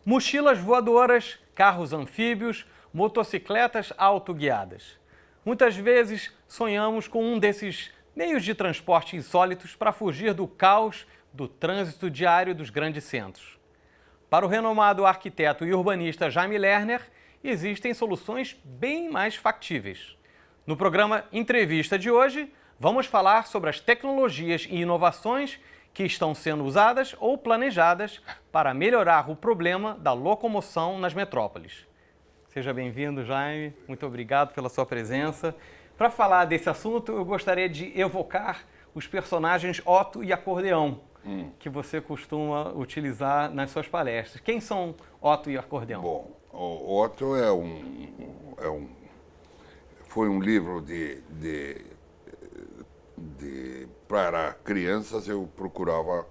Mochilas voadoras, carros anfíbios, motocicletas autoguiadas. Muitas vezes sonhamos com um desses meios de transporte insólitos para fugir do caos do trânsito diário dos grandes centros. Para o renomado arquiteto e urbanista Jaime Lerner, existem soluções bem mais factíveis. No programa Entrevista de hoje, vamos falar sobre as tecnologias e inovações que estão sendo usadas ou planejadas para melhorar o problema da locomoção nas metrópoles. Seja bem-vindo, Jaime. Muito obrigado pela sua presença. Para falar desse assunto, eu gostaria de evocar os personagens Otto e Acordeão, que você costuma utilizar nas suas palestras. Quem são Otto e Acordeão? Bom, o Otto foi um livro para crianças. Eu procurava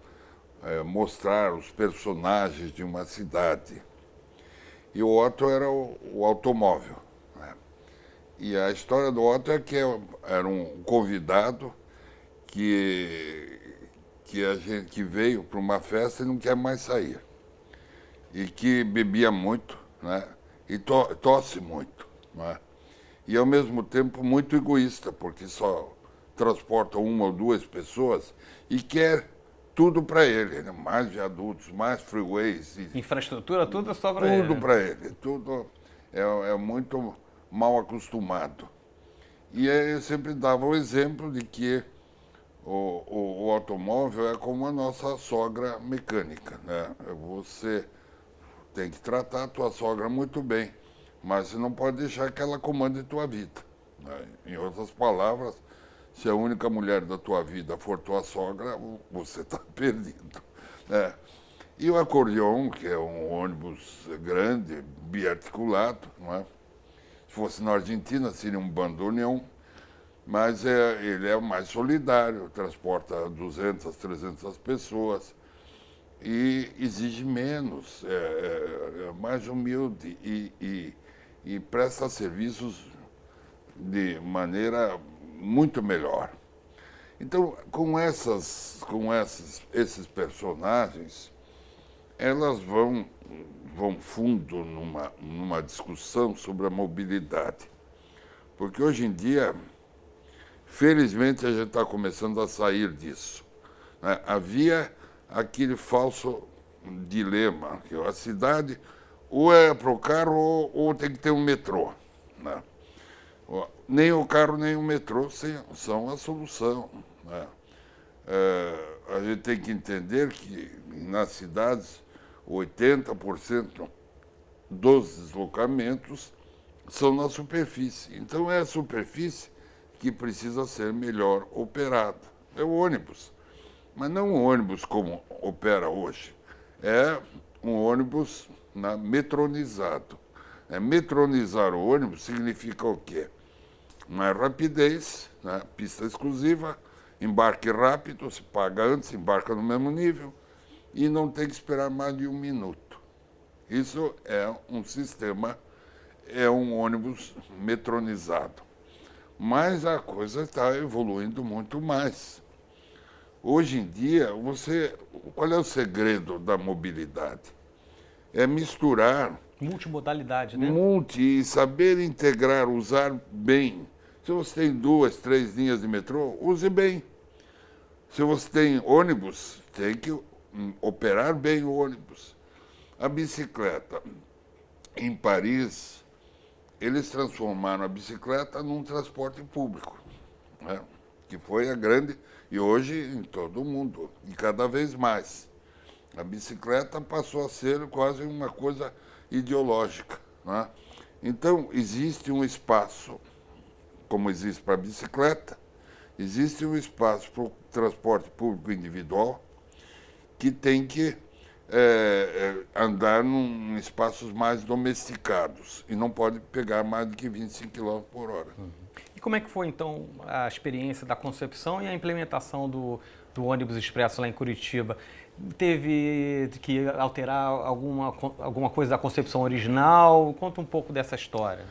mostrar os personagens de uma cidade. E o Otto era o automóvel, né? E a história do Otto é que era um convidado que veio para uma festa e não quer mais sair. E que bebia muito, né? E tosse muito, né? E ao mesmo tempo muito egoísta, porque só transporta uma ou duas pessoas e quer tudo para ele, né? Mais viadutos, mais freeways. Infraestrutura, tudo é só para ele. Tudo para ele, tudo é muito mal acostumado. E aí eu sempre dava o exemplo de que o automóvel é como a nossa sogra mecânica, né? Você tem que tratar a tua sogra muito bem, mas você não pode deixar que ela comande a tua vida, né? Em outras palavras, se a única mulher da tua vida for tua sogra, você está perdido, né? E o acordeão, que é um ônibus grande, biarticulado, não é? Se fosse na Argentina, seria um bandoneão, mas ele é mais solidário, transporta 200, 300 pessoas e exige menos, é mais humilde e presta serviços de maneira muito melhor. Então, com esses personagens, elas vão fundo numa discussão sobre a mobilidade. Porque hoje em dia, felizmente, a gente está começando a sair disso, né? Havia aquele falso dilema, que a cidade ou é para o carro ou tem que ter um metrô, né? Nem o carro nem o metrô são a solução, né? A gente tem que entender que nas cidades 80% dos deslocamentos são na superfície. Então é a superfície que precisa ser melhor operada. É o ônibus, mas não um ônibus como opera hoje. É um ônibus metronizado. Metronizar o ônibus significa o quê? Mais rapidez, né? Pista exclusiva, embarque rápido, se paga antes, embarca no mesmo nível e não tem que esperar mais de 1 minuto. Isso é um sistema, é um ônibus metronizado. Mas a coisa está evoluindo muito mais. Hoje em dia, qual é o segredo da mobilidade? É misturar multimodalidade, né? E saber integrar, usar bem. Se você tem 2, 3 linhas de metrô, use bem. Se você tem ônibus, tem que operar bem o ônibus. A bicicleta. Em Paris, eles transformaram a bicicleta num transporte público, né? Que foi a grande, e hoje em todo o mundo, e cada vez mais. A bicicleta passou a ser quase uma coisa ideológica, né? Então, existe um espaço, como existe para a bicicleta, existe um espaço para o transporte público individual que tem que andar em espaços mais domesticados e não pode pegar mais do que 25 km por hora. E como é que foi, então, a experiência da concepção e a implementação do ônibus expresso lá em Curitiba? Teve que alterar alguma coisa da concepção original? Conta um pouco dessa história.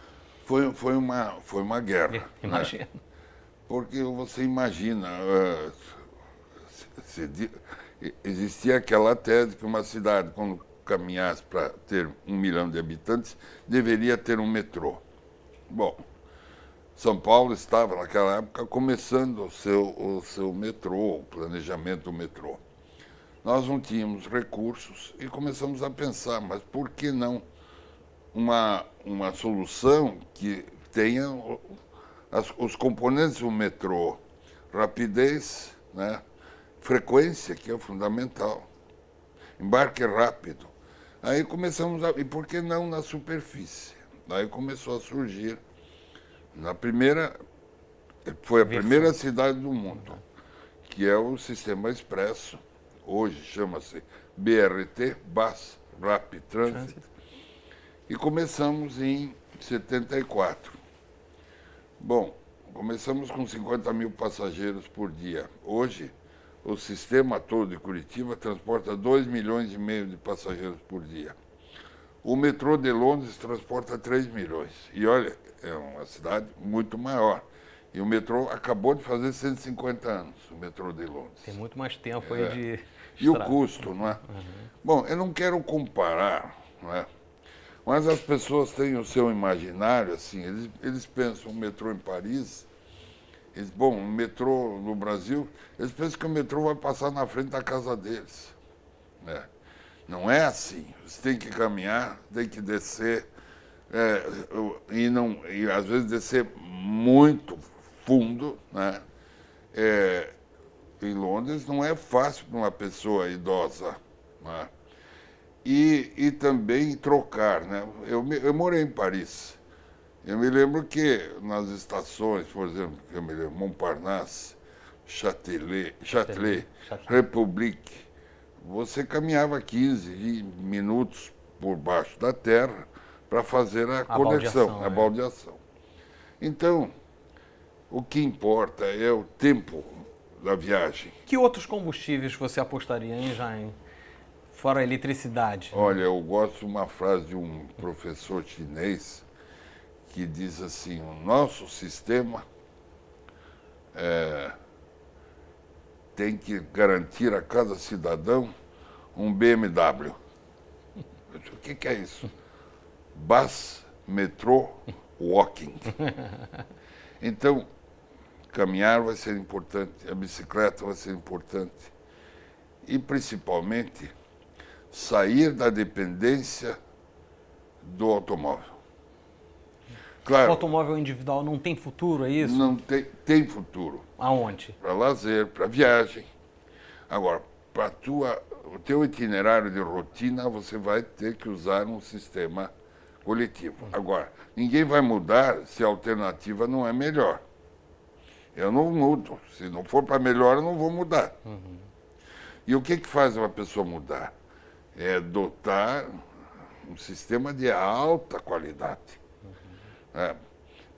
Foi uma guerra. Imagina. Né? Porque você imagina, existia aquela tese que uma cidade, quando caminhasse para ter 1 milhão de habitantes, deveria ter um metrô. Bom, São Paulo estava, naquela época, começando o seu metrô, o planejamento do metrô. Nós não tínhamos recursos e começamos a pensar, mas por que não uma solução que tenha os componentes do metrô, rapidez, né? Frequência, que é fundamental, embarque rápido. Aí começamos e por que não na superfície? Aí começou a surgir, foi a primeira cidade do mundo, que é o Sistema Expresso, hoje chama-se BRT, Bus Rapid Transit, e começamos em 74. Bom, começamos com 50 mil passageiros por dia. Hoje, o sistema todo de Curitiba transporta 2,5 milhões de passageiros por dia. O metrô de Londres transporta 3 milhões. E olha, é uma cidade muito maior. E o metrô acabou de fazer 150 anos, o metrô de Londres. Tem muito mais tempo aí de E o custo, não é? Bom, eu não quero comparar, não é? Mas as pessoas têm o seu imaginário, assim, eles pensam o metrô em Paris, o metrô no Brasil, eles pensam que o metrô vai passar na frente da casa deles. Né? Não é assim. Você tem que caminhar, tem que descer, e às vezes descer muito fundo. Né? Em Londres não é fácil para uma pessoa idosa. Né? E também trocar. Né? Eu morei em Paris. Eu me lembro que nas estações, por exemplo, eu me lembro, Montparnasse, Châtelet, République, você caminhava 15 minutos por baixo da terra para fazer a conexão, a baldeação. Então, o que importa é o tempo da viagem. Que outros combustíveis você apostaria, hein, Jaime? Fora a eletricidade. Olha, eu gosto de uma frase de um professor chinês que diz assim, o nosso sistema tem que garantir a cada cidadão um BMW. O que é isso? Bus, metrô, walking. Então, caminhar vai ser importante, a bicicleta vai ser importante. E, principalmente, sair da dependência do automóvel. Claro, O automóvel individual não tem futuro, é isso? não tem futuro. Aonde? Para lazer, para viagem. Agora, para o teu itinerário de rotina, você vai ter que usar um sistema coletivo. Agora, ninguém vai mudar se a alternativa não é melhor. Eu não mudo. Se não for para melhor, eu não vou mudar. E o que faz uma pessoa mudar? É dotar um sistema de alta qualidade.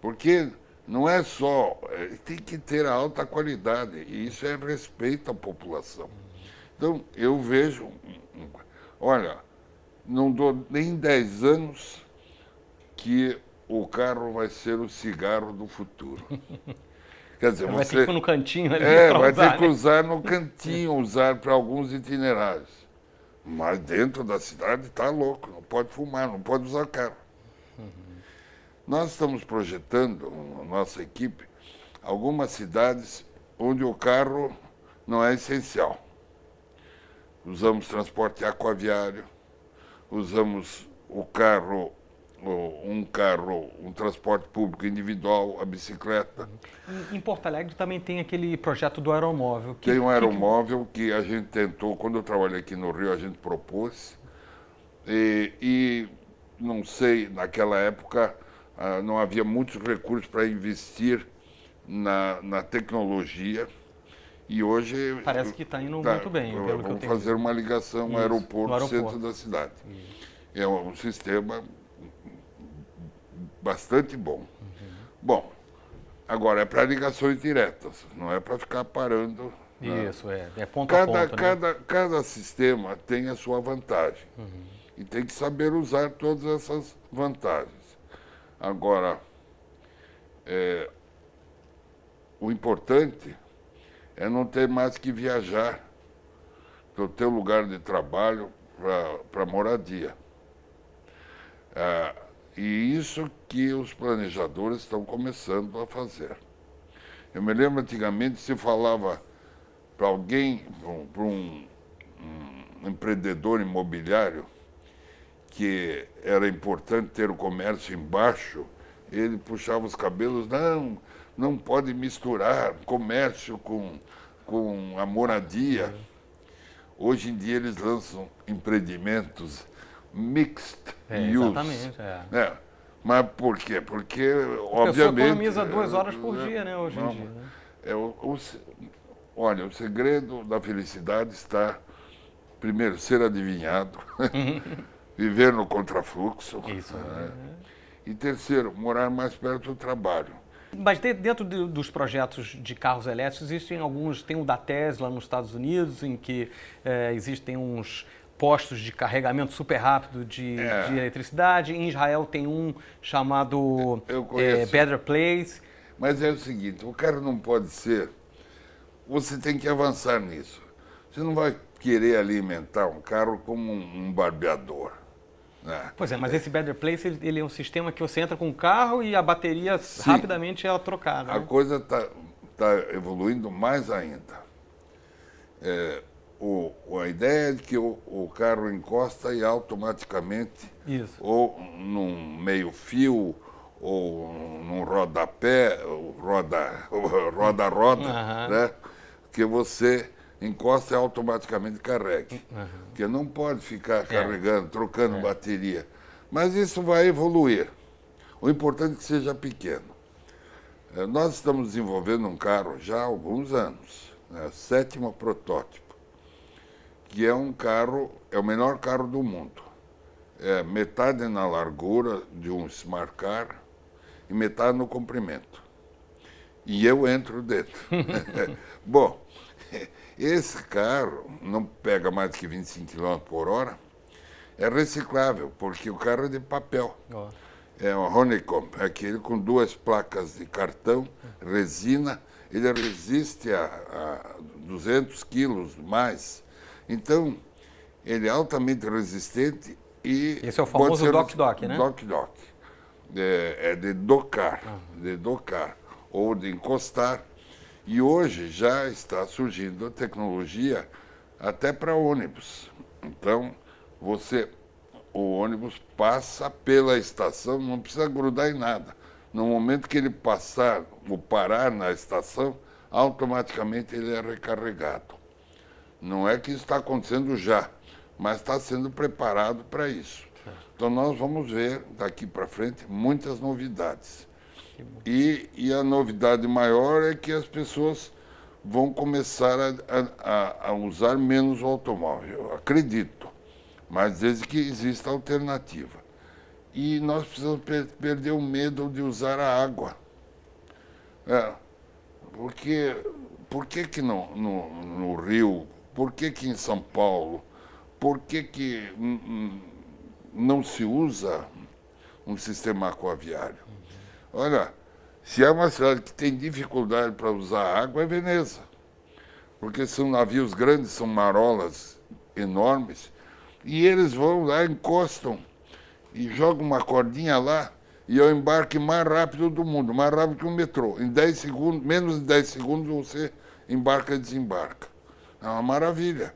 Porque não é só, tem que ter a alta qualidade, e isso é respeito à população. Então, eu vejo, olha, não dou nem 10 anos que o carro vai ser o cigarro do futuro. Quer dizer, Vai ter que ir no cantinho ali vai usar, ter que usar no cantinho, usar para alguns itinerários. Mas dentro da cidade está louco, não pode fumar, não pode usar carro. Nós estamos projetando, a nossa equipe, algumas cidades onde o carro não é essencial. Usamos transporte aquaviário, usamos um transporte público individual, a bicicleta. Em Porto Alegre também tem aquele projeto do aeromóvel. Tem um aeromóvel que a gente tentou, quando eu trabalhei aqui no Rio, a gente propôs. E não sei, naquela época, não havia muitos recursos para investir na tecnologia. E hoje... Parece que está indo muito bem, pelo que eu Vamos tenho. fazer uma ligação ao aeroporto, centro da cidade. É um sistema bastante bom. Bom, agora é para ligações diretas, não é para ficar parando. Isso, é ponto a ponto, né? Cada sistema tem a sua vantagem. E tem que saber usar todas essas vantagens. Agora, o importante é não ter mais que viajar do teu lugar de trabalho para moradia. E isso que os planejadores estão começando a fazer. Eu me lembro, antigamente, se falava para alguém, para um empreendedor imobiliário, que era importante ter o comércio embaixo, ele puxava os cabelos, não pode misturar comércio com a moradia. Hoje em dia eles lançam empreendimentos mixed use. Exatamente. Mas por quê? Porque, A obviamente... pessoa economiza 2 horas por dia, né, hoje em dia. Né? Olha, o segredo da felicidade está, primeiro, ser adivinhado, viver no contrafluxo. Isso. E terceiro, morar mais perto do trabalho. Mas dentro dos projetos de carros elétricos, existem alguns, tem o da Tesla nos Estados Unidos, em que existem uns postos de carregamento super rápido de eletricidade. Em Israel tem um chamado Better Place. Mas é o seguinte, o cara não pode ser... Você tem que avançar nisso. Você não vai querer alimentar um carro como um barbeador. Né? Pois é, mas esse Better Place, ele é um sistema que você entra com o carro e a bateria rapidamente é trocada. A coisa está evoluindo mais ainda. A ideia é de que o carro encosta e automaticamente, ou num meio-fio, ou num rodapé, roda-roda, né? Que você encosta e automaticamente carregue. Porque não pode ficar carregando, trocando bateria. Mas isso vai evoluir. O importante é que seja pequeno. Nós estamos desenvolvendo um carro já há alguns anos, né? 7º protótipo, que é um carro, é o menor carro do mundo. É metade na largura de um Smart Car e metade no comprimento. E eu entro dentro. Bom, esse carro não pega mais que 25 km por hora, é reciclável, porque o carro é de papel. É um honeycomb, é aquele com 2 placas de cartão, resina, ele resiste a 200 quilos mais. Então, ele é altamente resistente e... Esse é o famoso dock-dock, né? Dock-dock. É de docar, ou de encostar. E hoje já está surgindo a tecnologia até para ônibus. Então, o ônibus passa pela estação, não precisa grudar em nada. No momento que ele passar ou parar na estação, automaticamente ele é recarregado. Não é que isso está acontecendo já, mas está sendo preparado para isso. Então nós vamos ver daqui para frente muitas novidades. E a novidade maior é que as pessoas vão começar a usar menos o automóvel, eu acredito, mas desde que exista alternativa. E nós precisamos perder o medo de usar a água. Porque por que no Rio, por que em São Paulo, por que não se usa um sistema aquaviário? Olha, se há uma cidade que tem dificuldade para usar água, é Veneza. Porque são navios grandes, são marolas enormes, e eles vão lá, encostam e jogam uma cordinha lá, e é o embarque mais rápido do mundo, mais rápido que o metrô. Em 10 segundos, menos de 10 segundos, você embarca e desembarca. É uma maravilha.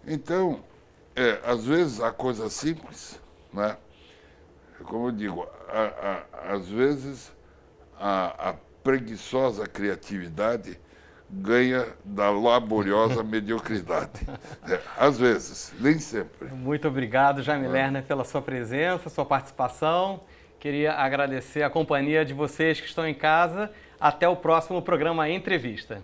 Então, às vezes a coisa simples, né? Como eu digo, às vezes a preguiçosa criatividade ganha da laboriosa mediocridade. Às vezes, nem sempre. Muito obrigado, Jaime Lerner, pela sua presença, sua participação. Queria agradecer a companhia de vocês que estão em casa. Até o próximo programa Entrevista.